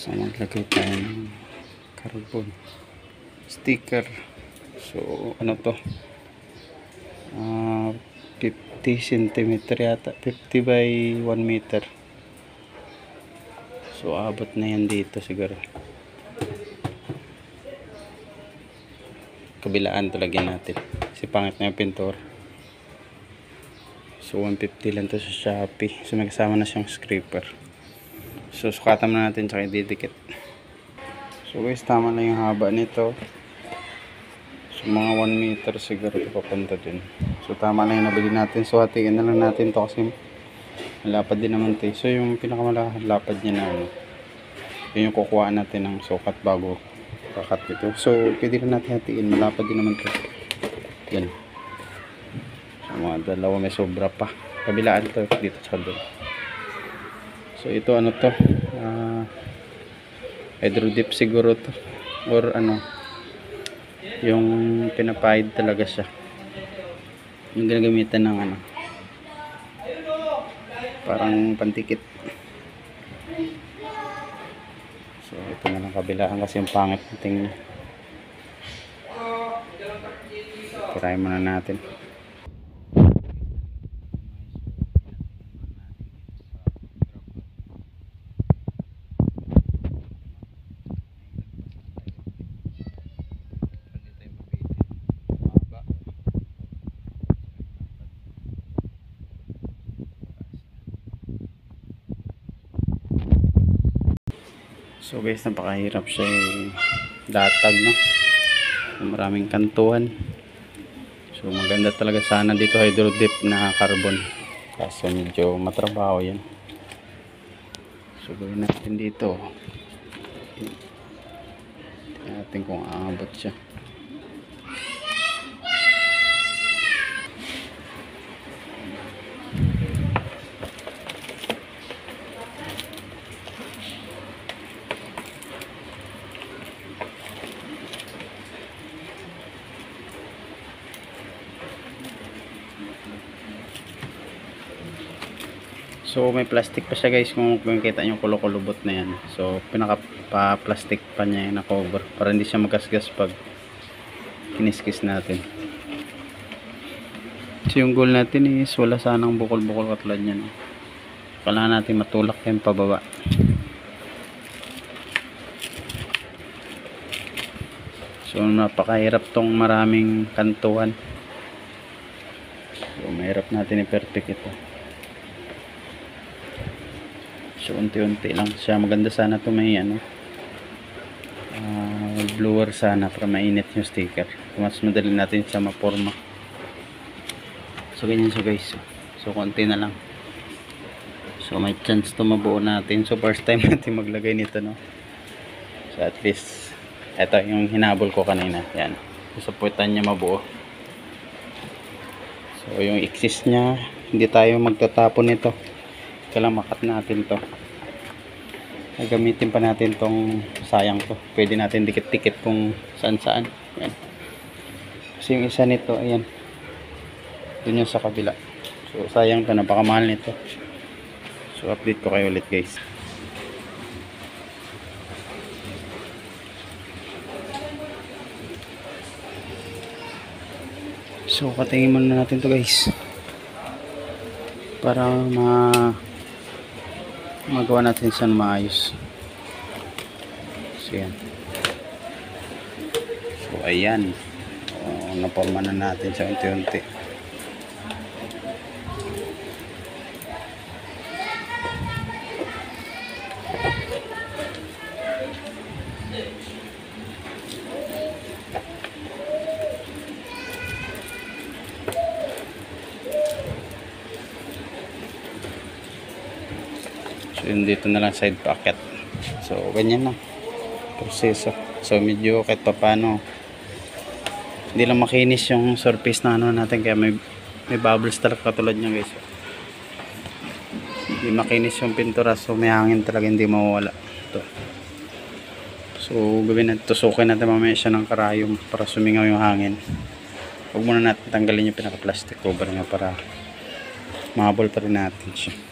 So maglagay tayo ng carbon sticker. So ano to, 50 cm yata, 50 by 1 meter. So abot na yan dito siguro. Kabilaan to lagyan natin kasi pangit na yung pintor. So 150 lang to sa Shopee. So may kasama na siyang scraper. So sukatan na natin tsaka ididikit. So guys, tama na yung haba nito. So mga 1 meter siguro ito papunta dun. So tama na yung nabili natin. So hatiin na lang natin to kasi malapad din naman to. So yung pinakamalapad niya na ano, yun yung kukuha natin ng sukat bago kakat ito. So pwede rin natin hatiin, malapad din naman to. Yan. So mga dalawa, may sobra pa. Kabilaan to dito sa doon. So ito ano to, hydro dip siguro to, or ano, yung pinapahid talaga siya, yung ginagamitan ng ano, parang pantikit. So ito na lang kabilaan kasi yung pangit ng tingin. Try muna natin. So guys, napakahirap siya latag, no? Maraming kantuhan. So maganda talaga sana dito hydro dip na carbon. Kaso medyo matrabaho yan. So gawin natin dito. Tingnan natin kung aabot siya. So may plastic pa siya guys, kung makikita nyo kulo-kulubot na yan. So pinaka pa-plastic pa niya yung na-cover para hindi siya magasgas pag kiniskis natin. So yung goal natin is wala sanang bukol-bukol katulad yan. Kailangan natin matulak yung pababa. So napakahirap tong maraming kantuhan. So mahirap natin i-perfect ito. So unti-unti lang siya. Maganda sana ito may ano, blower sana para mainit yung sticker. Mas madali natin siya maporma. So ganyan siya guys. So konti na lang. So may chance to mabuo natin. So first time natin maglagay nito, no. So at least ito yung hinabol ko kanina. Yan. Supportan niya mabuo. So yung exist niya, hindi tayo magtatapon nito. Kailangan makat natin to. Gamitin pa natin tong sayang to. Pwede natin dikit-dikit kung saan-saan. Yan. Kasi yung isa nito, ayan, dun yung sa kabila. So sayang to, napakamahal nito. So update ko kayo ulit guys. So patingin muna natin to guys, para magawa natin siya maayos. So yan. So ayan, naporma na natin siya unti-unti. So yun, dito na lang side pocket. So ganyan lang proseso. So medyo kahit pa paano hindi lang makinis yung surface na ano natin, kaya may bubbles talaga katulad niya guys. Hindi makinis yung pintura, so may hangin talaga, hindi mawawala ito. So gawin natin, tusukin natin mamaya siya ng karayom para sumingaw yung hangin. Huwag muna natin tanggalin yung pinaka plastic cover niya para mahabol pa rin natin siya.